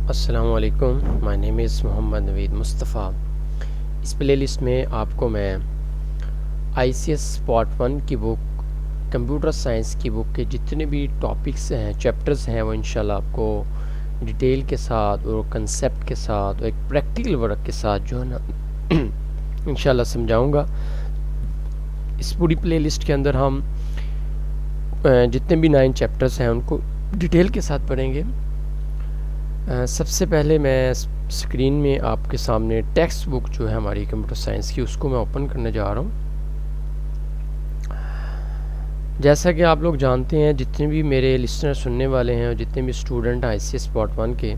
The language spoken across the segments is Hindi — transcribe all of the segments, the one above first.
अस्सलाम वालेकुम, my name is Mohammad Naveed Mustafa. इस प्लेलिस्ट में आपको मैं ICS पार्ट 1 की बुक, कंप्यूटर साइंस की बुक के जितने भी टॉपिक्स हैं, चैप्टर्स हैं, वो इंशाल्लाह आपको डिटेल के साथ और कंसेप्ट के साथ और एक प्रैक्टिकल वर्क के साथ जो है ना इंशाल्लाह समझाऊंगा। इस पूरी प्लेलिस्ट के अंदर हम जितने भी 9 चैप्टर्स हैं उनको डिटेल के साथ पढ़ेंगे। सबसे पहले मैं स्क्रीन में आपके सामने टेक्स्ट बुक जो है हमारी कंप्यूटर साइंस की, उसको मैं ओपन करने जा रहा हूँ। जैसा कि आप लोग जानते हैं, जितने भी मेरे लिसनर सुनने वाले हैं और जितने भी स्टूडेंट हैं ICS पार्ट 1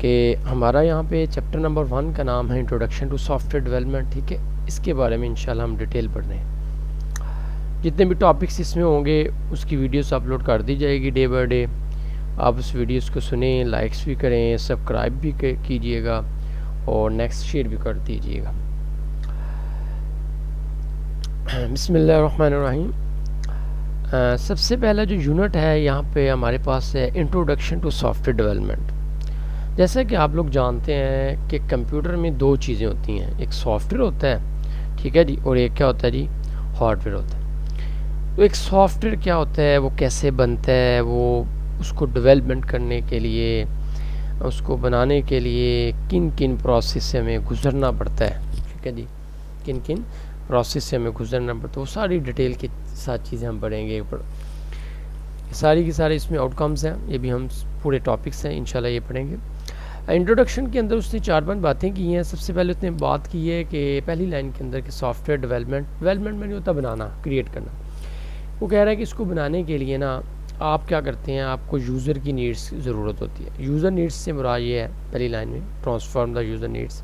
के हमारा यहाँ पे चैप्टर नंबर 1 का नाम है इंट्रोडक्शन टू सॉफ्टवेयर डेवलपमेंट। ठीक है, इसके बारे में इंशाल्लाह हम डिटेल पढ़ रहे हैं। जितने भी टॉपिक्स इसमें होंगे उसकी वीडियोस अपलोड कर दी जाएगी डे बाय डे। आप उस वीडियोस को सुनें, लाइक्स भी करें, सब्सक्राइब भी कीजिएगा और नेक्स्ट शेयर भी कर दीजिएगा। बिस्मिल्लाहिर्रहमानिर्रहीम। सबसे पहला जो यूनिट है यहाँ पे हमारे पास है इंट्रोडक्शन टू सॉफ्टवेयर डेवलपमेंट। जैसा कि आप लोग जानते हैं कि कंप्यूटर में दो चीज़ें होती हैं, एक सॉफ्टवेयर होता है, ठीक है जी, और एक क्या होता है जी, हार्डवेयर होता है। तो एक सॉफ्टवेयर क्या होता है, वो कैसे बनता है, वो उसको डेवलपमेंट करने के लिए, उसको बनाने के लिए किन किन प्रोसेस से हमें गुजरना पड़ता है, ठीक है जी, किन किन प्रोसेस से हमें गुजरना पड़ता है, वो सारी डिटेल के साथ चीज़ें हम पढ़ेंगे। सारी की सारी इसमें आउटकम्स हैं, ये भी हम पूरे टॉपिक्स हैं इंशाल्लाह ये पढ़ेंगे। इंट्रोडक्शन के अंदर उसने 4-5 बातें की हैं। सबसे पहले उसने बात की है कि पहली लाइन के अंदर कि सॉफ्टवेयर डेवलपमेंट में नहीं होता बनाना, क्रिएट करना। वो कह रहा है कि इसको बनाने के लिए ना आप क्या करते हैं, आपको यूज़र की नीड्स की ज़रूरत होती है। यूज़र नीड्स से मुराद ये है पहली लाइन में, ट्रांसफॉर्म द यूज़र नीड्स,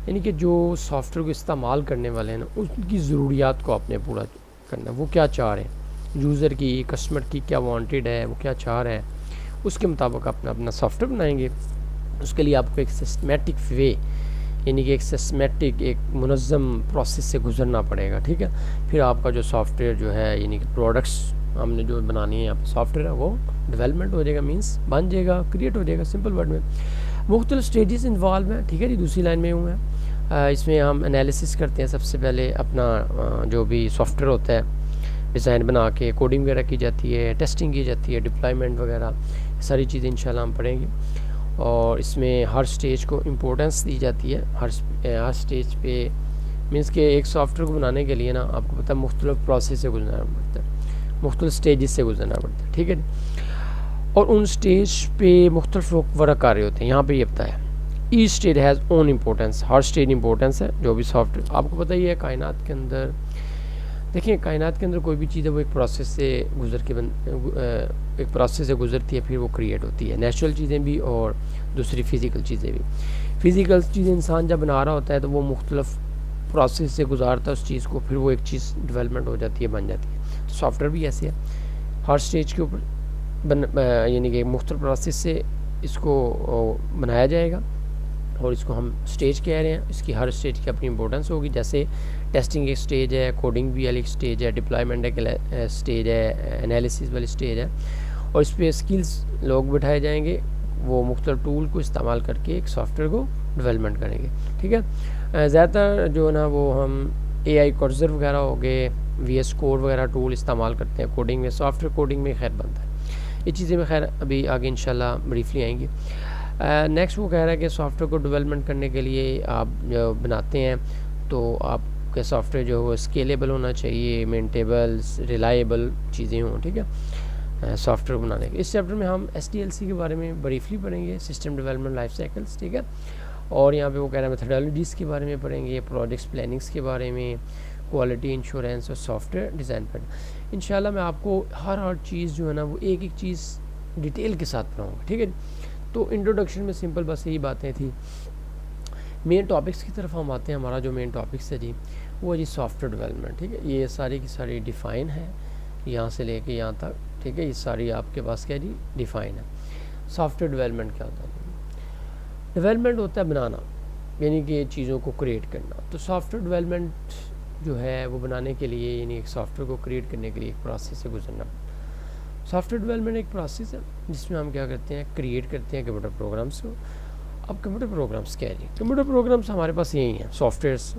यानी कि जो सॉफ्टवेयर को इस्तेमाल करने वाले हैं ना, उनकी ज़रूरियात को आपने पूरा करना। वो क्या चाह रहे हैं, यूज़र की, कस्टमर की क्या वांटेड है, वो क्या चाह रहा है, उसके मुताबिक अपना अपना सॉफ्टवेयर बनाएंगे। उसके लिए आपको एक सिस्टमेटिक वे, यानी कि एक सिस्टमेटिक, एक मुनज़्ज़म प्रोसेस से गुजरना पड़ेगा। ठीक है, फिर आपका जो सॉफ्टवेयर जो है, यानी कि प्रोडक्ट्स हमने जो बनानी है, यहाँ पर सॉफ्टवेयर है, वो डेवलपमेंट हो जाएगा, मीन्स बन जाएगा, क्रिएट हो जाएगा। सिंपल वर्ड में मुख्तलिफ स्टेजेस इन्वॉल्व हैं। ठीक है जी, दूसरी लाइन में हूँ मैं। इसमें हम एनालिसिस करते हैं। सबसे पहले अपना जो भी सॉफ्टवेयर होता है, डिज़ाइन बना के कोडिंग वगैरह की जाती है, टेस्टिंग की जाती है, डिप्लॉयमेंट वगैरह, सारी चीज़ें इंशाल्लाह हम पढ़ेंगे। और इसमें हर स्टेज को इम्पोर्टेंस दी जाती है। हर स्टेज पे मीन्स के एक सॉफ्टवेयर को बनाने के लिए ना, आपको पता है मुख्तलिफ प्रोसेस से गुजरना पड़ता है, मुख्तलिफ स्टेजेस से गुजरना पड़ता है। ठीक है, और उन स्टेज पे मुख्तलिफ लोग वर्क कर रहे होते हैं। यहाँ पे ये बताया each stage has own importance, her stage importance है। जो भी सॉफ्टवेयर आपको पता ही है, कायनात के अंदर देखिए, कायनात के अंदर कोई भी चीज़ है वो एक प्रोसेस से एक प्रोसेस से गुजरती है, फिर वो क्रिएट होती है। नेचुरल चीज़ें भी और दूसरी फ़िज़िकल चीज़ें भी। फ़िज़िकल चीज़ें इंसान जब बना रहा होता है तो वो मुख्तलिफ प्रोसेस से गुजारता है उस चीज़ को, फिर वो एक चीज़ डेवलपमेंट हो जाती है, बन जाती है। तो सॉफ्टवेयर भी ऐसे है, हर स्टेज के ऊपर यानी कि मुख्तलिफ प्रोसेस से इसको बनाया जाएगा, और इसको हम स्टेज कह रहे हैं। इसकी हर स्टेज की अपनी इंपॉर्टेंस होगी। जैसे टेस्टिंग एक स्टेज है, कोडिंग भी अलग स्टेज है, डिप्लॉयमेंट एक स्टेज है, एनालिसिस वाली स्टेज है, और इस पर स्किल्स लोग बिठाए जाएंगे, वो मुख्तलिफ टूल को इस्तेमाल करके एक सॉफ्टवेयर को डेवलपमेंट करेंगे। ठीक है, ज़्यादातर जो है ना वो हम AI कर्सर वगैरह हो गए, VS कोड वगैरह टूल इस्तेमाल करते हैं कोडिंग में, सॉफ्टवेयर कोडिंग में खैर बनता है। ये चीज़ें में खैर अभी आगे इंशाल्लाह ब्रीफली आएंगी। नेक्स्ट वो कह रहा है कि सॉफ्टवेयर को डेवलपमेंट करने के लिए आप जो बनाते हैं तो आपके सॉफ्टवेयर जो है वो स्केलेबल होना चाहिए, मेंटेबल, रिलायबल चीज़ें हों। ठीक है, सॉफ्टवेयर बनाने के इस चैप्टर में हम SDLC के बारे में ब्रीफली पढ़ेंगे, सिस्टम डेवलपमेंट लाइफ साइकिल्स। ठीक है, और यहाँ पे वो कह रहा है मेथडोलॉजीज़ के बारे में पढ़ेंगे, प्रोजेक्ट्स प्लानिंग्स के बारे में, क्वालिटी इंश्योरेंस और सॉफ्टवेयर डिज़ाइन पर। इंशाल्लाह मैं आपको हर चीज़ जो है ना वो एक एक चीज़ डिटेल के साथ पढ़ाऊँगा। ठीक है, तो इंट्रोडक्शन में सिंपल बस यही बातें थी। मेन टॉपिक्स की तरफ हम आते हैं। हमारा जो मेन टॉपिक्स है जी वो है जी सॉफ्टवेयर डेवलपमेंट। ठीक है, ये सारी की सारी डिफ़ाइन है यहाँ से लेके यहाँ तक। ठीक है, ये सारी आपके पास क्या जी डिफ़ाइन है। सॉफ्टवेयर डेवलपमेंट क्या होता है? डेवलपमेंट होता है बनाना, यानी कि चीज़ों को क्रिएट करना। तो सॉफ्टवेयर डेवलपमेंट जो है वो बनाने के लिए, यानी एक सॉफ्टवेयर को क्रिएट करने के लिए एक प्रोसेस से गुजरना। सॉफ्टवेयर डेवलपमेंट एक प्रोसेस है जिसमें हम क्या करते हैं, क्रिएट करते हैं कंप्यूटर प्रोग्राम्स को। अब कंप्यूटर प्रोग्राम्स क्या है जी? कंप्यूटर प्रोग्राम्स हमारे पास यही हैं, सॉफ्टवेयर्स,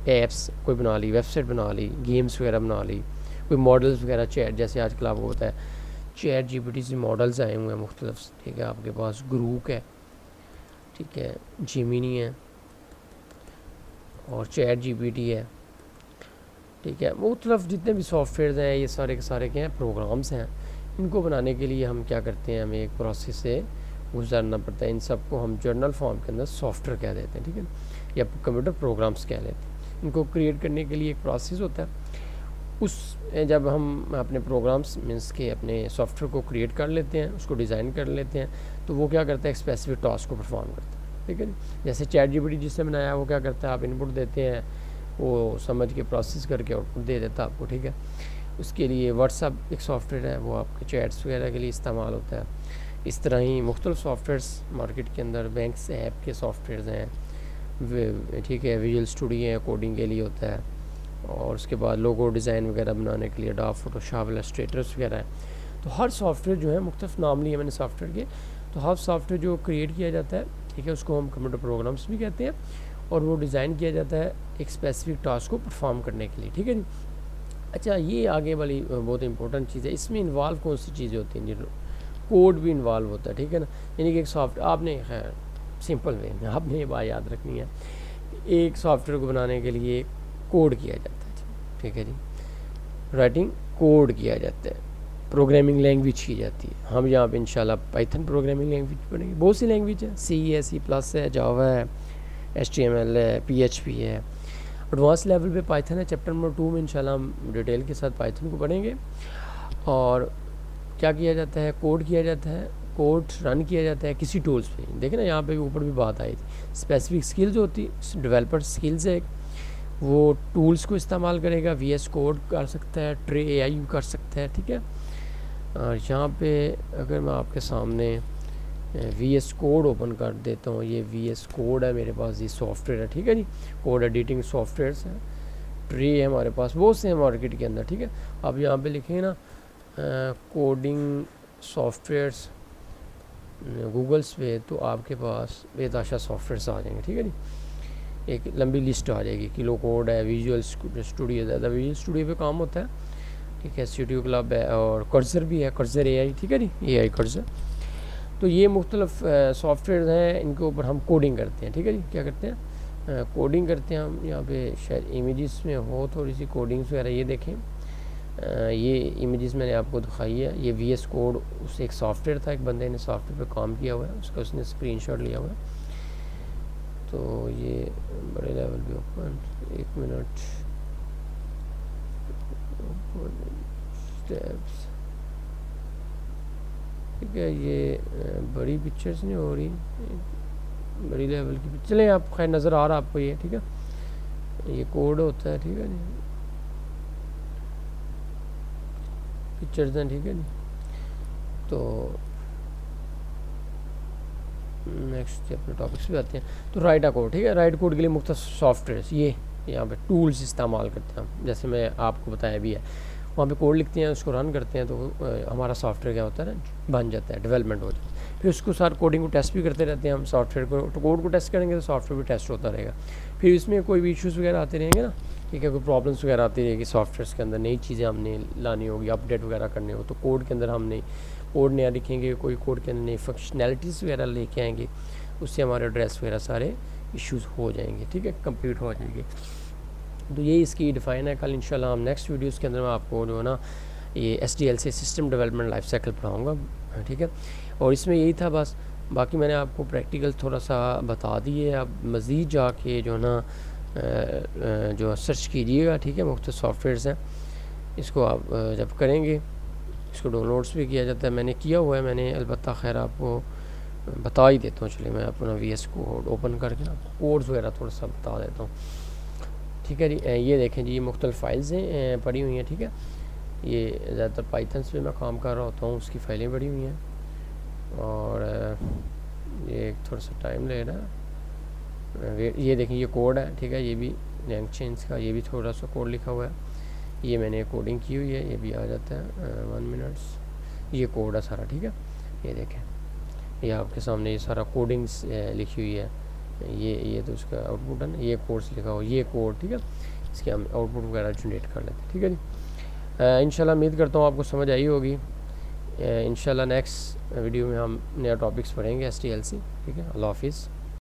ऐप्स कोई बना ली, वेबसाइट बना ली, गेम्स वगैरह बना ली, कोई मॉडल्स वगैरह, चैट, जैसे आजकल आपको पता है चैट जीपीटी से मॉडल्स आए हुए हैं मुख्तलिफ, ठीक है। आपके पास ग्रूक है, ठीक है, जिमिनी है और चैट जीपीटी है, ठीक है। मुख्तलिफ जितने भी सॉफ्टवेयर हैं ये सारे के सारे के हैं प्रोग्राम्स हैं। इनको बनाने के लिए हम क्या करते हैं, हमें एक प्रोसेस से गुजरना पड़ता है। इन सबको हम जर्नल फॉर्म के अंदर सॉफ्टवेयर कह देते हैं, ठीक है, या कंप्यूटर प्रोग्राम्स कह लेते हैं। इनको क्रिएट करने के लिए एक प्रोसेस होता है। उस जब हम अपने प्रोग्राम्स मीन्स के अपने सॉफ्टवेयर को क्रिएट कर लेते हैं, उसको डिज़ाइन कर लेते हैं, तो वो क्या करता है, एक स्पेसिफिक टास्क को परफॉर्म करता है, ठीक है। जैसे चैट जीपीटी जिससे बनाया वो क्या करता है, आप इनपुट देते हैं, वो समझ के प्रोसेस करके आउटपुट दे देता है आपको, ठीक है। उसके लिए व्हाट्सअप एक सॉफ्टवेयर है, वो आपके चैट्स वगैरह के लिए इस्तेमाल होता है। इस तरह ही मुख्तलिफ सॉफ्टवेयर्स मार्केट के अंदर, बैंक्स ऐप के सॉफ्टवेयर्स हैं, ठीक है, विजुअल स्टूडियो है, कोडिंग के लिए होता है, और उसके बाद लोगो डिज़ाइन वगैरह बनाने के लिए अडोब फोटोशॉप, इलस्ट्रेटर्स वगैरह है। तो हर सॉफ्टवेयर जो है मुख्तलिफ नाम लिए मैंने सॉफ्टवेयर के, तो हर सॉफ्टवेयर जो क्रिएट किया जाता है, ठीक है, उसको हम कंप्यूटर प्रोग्राम्स भी कहते हैं, और वो डिज़ाइन किया जाता है एक स्पेसिफिक टास्क को परफॉर्म करने के लिए, ठीक है जी। अच्छा, ये आगे वाली बहुत इंपॉर्टेंट चीज़ है। इसमें इन्वॉल्व कौन सी चीज़ें होती हैं, कोड भी इन्वॉल्व होता है, ठीक है ना। यानी कि एक सॉफ्टवेयर आपने, खैर सिंपल वे में आपने ये बात याद रखनी है, एक सॉफ्टवेयर को बनाने के लिए कोड किया जाता है, ठीक है जी, राइटिंग कोड किया जाता है, प्रोग्रामिंग लैंग्वेज की जाती है। हम यहाँ पे इंशाल्लाह पाइथन प्रोग्रामिंग लैंग्वेज पढ़ेंगे। बहुत सी लैंग्वेज है, सी है, C++ है, जावा है, HTML है, PHP है। एडवांस लेवल पे पाइथन है। चैप्टर नंबर 2 में इंशाल्लाह हम डिटेल के साथ पाइथन को पढ़ेंगे। और क्या किया जाता है, कोड किया जाता है, कोड रन किया जाता है किसी टूल्स पे। देखें ना, यहाँ पे ऊपर भी बात आई थी, स्पेसिफिक स्किल्स होती, डेवलपर स्किल्स है, वो टूल्स को इस्तेमाल करेगा, VS कोड कर सकता है, ट्रे AI कर सकता है, ठीक है। और यहाँ पे अगर मैं आपके सामने VS कोड ओपन कर देता हूँ, ये VS कोड है मेरे पास, ये सॉफ्टवेयर है, ठीक है जी, कोड एडिटिंग सॉफ्टवेयर्स हैं, ट्रे है हमारे पास, बहुत से हैं मार्केट के अंदर, ठीक है। अब यहाँ पे लिखेंगे ना कोडिंग सॉफ्टवेयर्स गूगल्स पे, तो आपके पास बेताशा सॉफ्टवेयर्स आ जाएंगे, ठीक है जी। एक लंबी लिस्ट आ जाएगी, किलो कोड है, विजुअल स्टूडियो, ज़्यादा विजुअल स्टूडियो पे काम होता है, ठीक है, स्टूडियो क्लब है, और कर्सर भी है, कर्सर AI, ठीक है जी, AI कर्सर। तो ये मुख्तलिफ सॉफ्टवेयर हैं, इनके ऊपर हम कोडिंग करते हैं, ठीक है जी। क्या करते हैं, कोडिंग करते हैं हम। यहाँ पे शायद इमेजेस में हो थोड़ी सी कोडिंग्स वगैरह, ये देखें, ये इमेजेस मैंने आपको दिखाई है। ये VS कोड उस एक सॉफ्टवेयर था, एक बंदे ने सॉफ्टवेयर पे काम किया हुआ है, उसका उसने स्क्रीनशॉट लिया हुआ है। तो ये बड़े लेवल पे ओपन, 1 मिनट, स्टेप्स, ठीक है। ये बड़ी पिक्चर्स नहीं हो रही, बड़ी लेवल की पिक्चर, चलें आप, खैर नज़र आ रहा आपको ये, ठीक है, ये कोड होता है, ठीक है जी, पिक्चर्स हैं, ठीक है जी। तो नेक्स्ट अपने टॉपिक्स पे आते हैं। तो राइट कोड, ठीक है, राइट कोड के लिए मुख्तलिफ सॉफ्टवेयर, ये यहाँ पे टूल्स इस्तेमाल करते हैं हम, जैसे मैं आपको बताया भी है, वहाँ पे कोड लिखते हैं, उसको रन करते हैं, तो हमारा सॉफ्टवेयर क्या होता है ना, बन जाता है, डेवलपमेंट हो जाता है। फिर उसको सार कोडिंग को टेस्ट भी करते रहते हैं हम, सॉफ्टवेयर को, तो कोड को टेस्ट करेंगे तो सॉफ्टवेयर भी टेस्ट होता रहेगा। फिर इसमें कोई भी इश्यूज़ वगैरह आते रहेंगे ना, ठीक है, कोई प्रॉब्लम्स वगैरह आती रहेगी सॉफ्टवेयर के अंदर, नई चीज़ें हमने लानी होगी, अपडेट वगैरह करनी हो, तो कोड के अंदर हमने कोड नया लिखेंगे, कोई कोड के अंदर नई फंक्शनैलिटीज़ वगैरह लेके आएंगे, उससे हमारे एड्रेस वगैरह सारे इश्यूज़ हो जाएंगे, ठीक है, कंप्लीट हो जाएंगे। तो ये इसकी डिफ़ाइन है। कल इंशाल्लाह हम नेक्स्ट वीडियोज़ के अंदर मैं आपको जो है ना ये SDLC system development life cycle पढ़ाऊँगा, ठीक है। और इसमें यही था बस, बाकी मैंने आपको प्रैक्टिकल थोड़ा सा बता दिए। अब मज़ीद जाके जो है ना जो सर्च कीजिएगा, ठीक है, मुख्तलिफ सॉफ्टवेयर्स हैं, इसको आप जब करेंगे, इसको डाउनलोड्स भी किया जाता है, मैंने किया हुआ है, मैंने अलबत्ता खैर आपको बता ही देता हूँ। चलिए मैं अपना VS कोड ओपन करके ना कोड्स वगैरह थोड़ा सा बता देता हूँ, ठीक है जी। ये देखें जी, ये मुख्तलिफ फाइल्स हैं पड़ी हुई हैं, ठीक है। ये ज़्यादातर पाइथन पे मैं काम कर रहा होता हूँ, उसकी फाइलें पड़ी हुई हैं, और ये थोड़ा सा टाइम ले रहा है। ये देखें, ये कोड है, ठीक है, ये भी लैंग चेंज का, ये भी थोड़ा सा कोड लिखा हुआ है, ये मैंने कोडिंग की हुई है, ये भी आ जाता है 1 मिनट्स। ये कोड है सारा, ठीक है। ये देखें, ये आपके सामने ये सारा कोडिंग्स लिखी हुई है, ये तो उसका आउटपुट है ना, ये कोड्स लिखा हो, ये कोड, ठीक है। इसके हम आउटपुट वगैरह जनरेट कर लेते हैं, ठीक है जी। इंशाल्लाह उम्मीद करता हूँ आपको समझ आई होगी। इंशाल्लाह नेक्स्ट वीडियो में हम नया टॉपिक्स पढ़ेंगे STLC, ठीक है। अल्लाह हाफिज़।